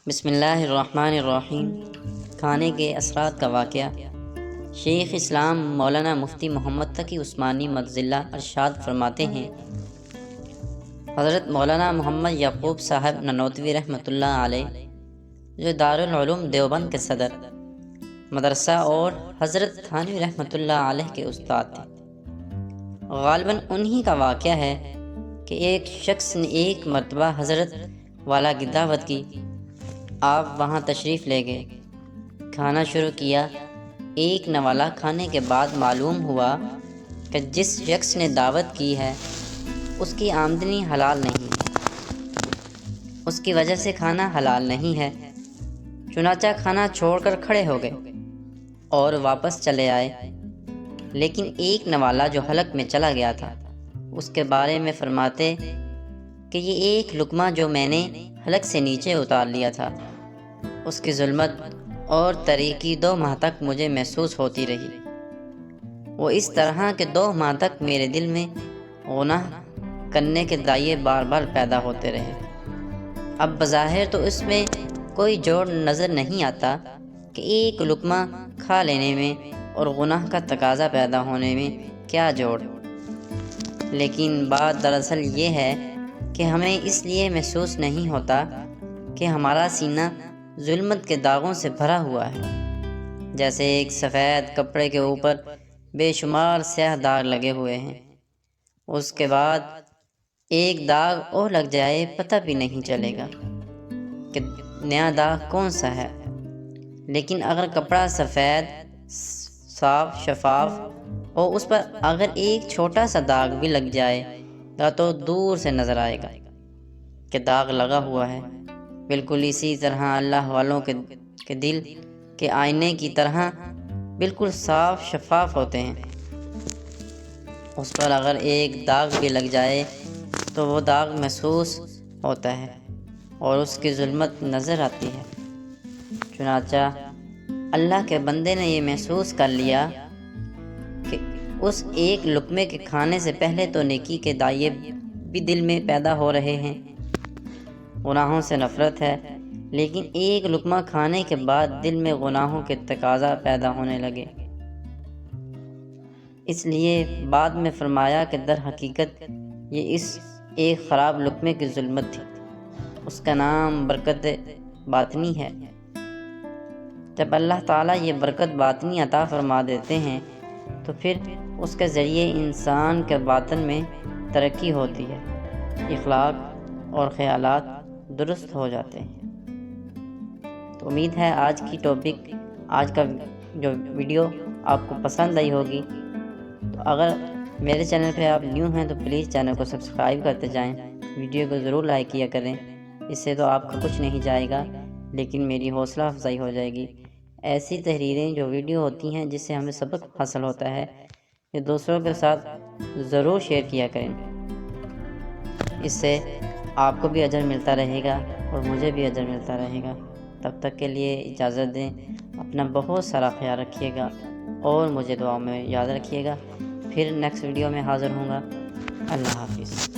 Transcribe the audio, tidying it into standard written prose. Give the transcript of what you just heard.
بسم اللہ الرحمن الرحیم۔ کھانے کے اثرات کا واقعہ۔ شیخ اسلام مولانا مفتی محمد تقی عثمانی مدظلہ ارشاد فرماتے ہیں، حضرت مولانا محمد یعقوب صاحب نانوتوی رحمۃ اللہ علیہ، جو دارالعلوم دیوبند کے صدر مدرسہ اور حضرت تھانوی رحمۃ اللہ علیہ کے استاد تھے۔ غالباً انہی کا واقعہ ہے کہ ایک شخص نے ایک مرتبہ حضرت والا کی دعوت کی۔ آپ وہاں تشریف لے گئے، کھانا شروع کیا۔ ایک نوالا کھانے کے بعد معلوم ہوا کہ جس شخص نے دعوت کی ہے اس کی آمدنی حلال نہیں ہے، اس کی وجہ سے کھانا حلال نہیں ہے۔ چنانچہ کھانا چھوڑ کر کھڑے ہو گئے اور واپس چلے آئے، لیکن ایک نوالا جو حلق میں چلا گیا تھا اس کے بارے میں فرماتے کہ یہ ایک لقمہ جو میں نے حلق سے نیچے اتار لیا تھا، اس کی ظلمت اور تاریکی 2 ماہ تک مجھے محسوس ہوتی رہی۔ وہ اس طرح کہ 2 ماہ تک میرے دل میں گناہ کرنے کے دائیں بار بار پیدا ہوتے رہے۔ اب بظاہر تو اس میں کوئی جوڑ نظر نہیں آتا کہ ایک لقمہ کھا لینے میں اور گناہ کا تقاضا پیدا ہونے میں کیا جوڑ، لیکن بات دراصل یہ ہے کہ ہمیں اس لیے محسوس نہیں ہوتا کہ ہمارا سینہ ظلمت کے داغوں سے بھرا ہوا ہے، جیسے ایک سفید کپڑے کے اوپر بے شمار سیاہ داغ لگے ہوئے ہیں، اس کے بعد ایک داغ اور لگ جائے پتہ بھی نہیں چلے گا کہ نیا داغ کون سا ہے۔ لیکن اگر کپڑا سفید صاف شفاف اور اس پر اگر ایک چھوٹا سا داغ بھی لگ جائے گا تو دور سے نظر آئے گا کہ داغ لگا ہوا ہے۔ بالکل اسی طرح اللہ والوں کے دل کے آئینے کی طرح بالکل صاف شفاف ہوتے ہیں، اس پر اگر ایک داغ بھی لگ جائے تو وہ داغ محسوس ہوتا ہے اور اس کی ظلمت نظر آتی ہے۔ چنانچہ اللہ کے بندے نے یہ محسوس کر لیا کہ اس ایک لقمے کے کھانے سے پہلے تو نیکی کے دائیں بھی دل میں پیدا ہو رہے ہیں، گناہوں سے نفرت ہے، لیکن ایک لقمہ کھانے کے بعد دل میں گناہوں کے تقاضا پیدا ہونے لگے۔ اس لیے بعد میں فرمایا کہ در حقیقت یہ اس ایک خراب لقمے کی ظلمت تھی، اس کا نام برکت باطنی ہے۔ جب اللہ تعالیٰ یہ برکت باطنی عطا فرما دیتے ہیں تو پھر اس کے ذریعے انسان کے باطن میں ترقی ہوتی ہے، اخلاق اور خیالات درست ہو جاتے ہیں۔ تو امید ہے آج کا جو ویڈیو آپ کو پسند آئی ہوگی۔ تو اگر میرے چینل پہ آپ نیو ہیں تو پلیز چینل کو سبسکرائب کرتے جائیں، ویڈیو کو ضرور لائک کیا کریں، اس سے تو آپ کا کچھ نہیں جائے گا لیکن میری حوصلہ افزائی ہو جائے گی۔ ایسی تحریریں جو ویڈیو ہوتی ہیں جس سے ہمیں سبق حاصل ہوتا ہے، یہ دوسروں کے ساتھ ضرور شیئر کیا کریں، اس سے آپ کو بھی اجر ملتا رہے گا اور مجھے بھی اجر ملتا رہے گا۔ تب تک کے لیے اجازت دیں، اپنا بہت سارا خیال رکھیے گا اور مجھے دعا میں یاد رکھیے گا۔ پھر نیکسٹ ویڈیو میں حاضر ہوں گا۔ اللہ حافظ۔